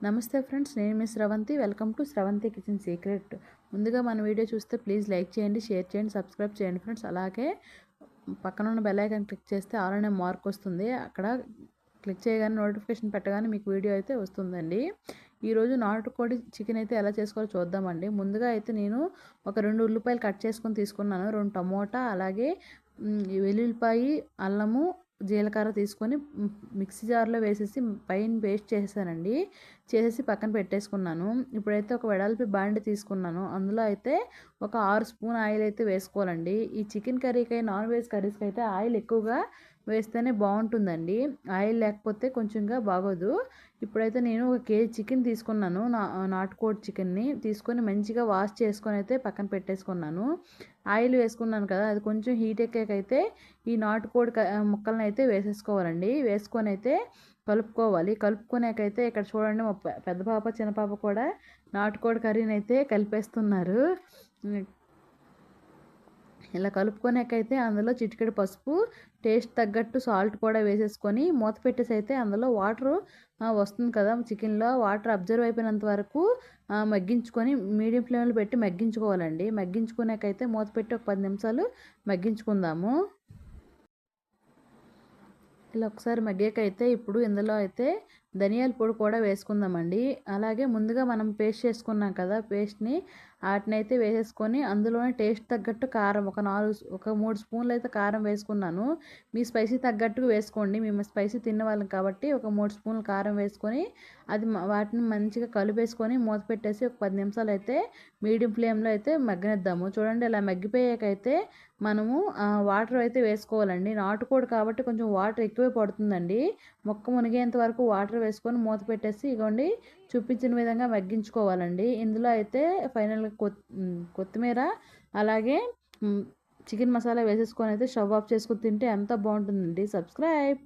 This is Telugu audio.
నమస్తే ఫ్రెండ్స్, నేను miss Sravanthi. Welcome to Sravanthi kitchen secret. ముందుగా మన వీడియో చూస్తే ప్లీజ్ లైక్ చేయండి, షేర్ చేయండి, సబ్స్క్రైబ్ చేయండి ఫ్రెండ్స్. అలాగే పక్కన ఉన్న బెల్ ఐకాన్ క్లిక్ చేస్తే ఆల్ అనే మార్క్ వస్తుంది. అక్కడ క్లిక్ చేయగానే నోటిఫికేషన్ పెట్టగానే మీకు వీడియో అయితే వస్తుందండి. ఈరోజు నాటుకోడి చికెన్ అయితే ఎలా చేసుకోవాలో చూద్దామండి. ముందుగా అయితే నేను ఒక 2 ఉల్లిపాయలు కట్ చేసుకొని తీసుకున్నాను, 2 టమోటా, అలాగే వెల్లుల్లిపాయి, అల్లము, జీలకర్ర తీసుకొని మిక్సీ జార్లో వేసేసి పైన పేస్ట్ చేసేసానండి. చేసేసి పక్కన పెట్టేసుకున్నాను. ఇప్పుడైతే ఒక వెడల్పి బాండి తీసుకున్నాను. అందులో అయితే ఒక 6 స్పూన్ ఆయిల్ అయితే వేసుకోవాలండి. ఈ చికెన్ కర్రీకి, నాన్ వెజ్ కర్రీస్కి అయితే ఆయిల్ ఎక్కువగా వేస్తేనే బాగుంటుందండి. ఆయిల్ లేకపోతే కొంచెంగా బాగోదు. ఇప్పుడైతే నేను 1 కేజీ చికెన్ తీసుకున్నాను. నాటుకోడి చికెన్ని తీసుకొని మంచిగా వాష్ చేసుకొని అయితే పక్కన పెట్టేసుకున్నాను. ఆయిల్ వేసుకున్నాను కదా, అది కొంచెం హీట్ ఎక్కాకైతే ఈ నాటుకోడి ముక్కలను అయితే వేసేసుకోవాలండి. వేసుకొని అయితే కలుపుకోవాలి. కలుపుకునేకైతే ఇక్కడ చూడండి, మా పెద్ద పాప చిన్న పాప కూడా నాటుకోడి కర్రీని అయితే కలిపేస్తున్నారు. ఇలా కలుపుకొనేకైతే అందులో చిటికెడు పసుపు, టేస్ట్ తగ్గట్టు సాల్ట్ కూడా వేసేసుకొని మూత పెట్టేసి అయితే అందులో వాటరు వస్తుంది కదా, చికెన్లో వాటర్ అబ్జర్వ్ అయిపోయినంత వరకు మగ్గించుకొని మీడియం ఫ్లేమ్లో పెట్టి మగ్గించుకోవాలండి. మగ్గించుకునేకైతే మూత పెట్టి ఒక 10 నిమిషాలు మగ్గించుకుందాము. ఇలా ఒకసారి మగ్గాకైతే ఇప్పుడు ఇందులో అయితే ధనియాల పొడి కూడా వేసుకుందామండి. అలాగే ముందుగా మనం పేస్ట్ చేసుకున్నాం కదా, పేస్ట్ని వాటినైతే వేసేసుకొని అందులోనే టేస్ట్ తగ్గట్టు కారం ఒక 3 స్పూన్లు అయితే కారం వేసుకున్నాను. మీ స్పైసీ తగ్గట్టు వేసుకోండి. మేము స్పైసీ తిన్న వాళ్ళం కాబట్టి ఒక 3 స్పూన్లు కారం వేసుకొని వాటిని మంచిగా కలిపేసుకొని మూత పెట్టేసి ఒక 10 నిమిషాలు అయితే మీడియం ఫ్లేమ్లో అయితే మగ్గనిద్దాము. చూడండి, ఇలా మగ్గిపోయాకైతే మనము వాటర్ అయితే వేసుకోవాలండి. నాటుకోడి కాబట్టి కొంచెం వాటర్ ఎక్కువే పడుతుందండి. ముక్క మునిగేంత వరకు వాటర్ వేసుకొని మూత పెట్టేసి ఇగోండి చూపించిన విధంగా మగ్గించుకోవాలండి. ఇందులో అయితే ఫైనల్గా కొత్తిమీర, అలాగే చికెన్ మసాలా వేసేసుకొని అయితే స్టవ్ ఆఫ్ చేసుకొని తింటే ఎంత బాగుంటుందండి. సబ్స్క్రైబ్.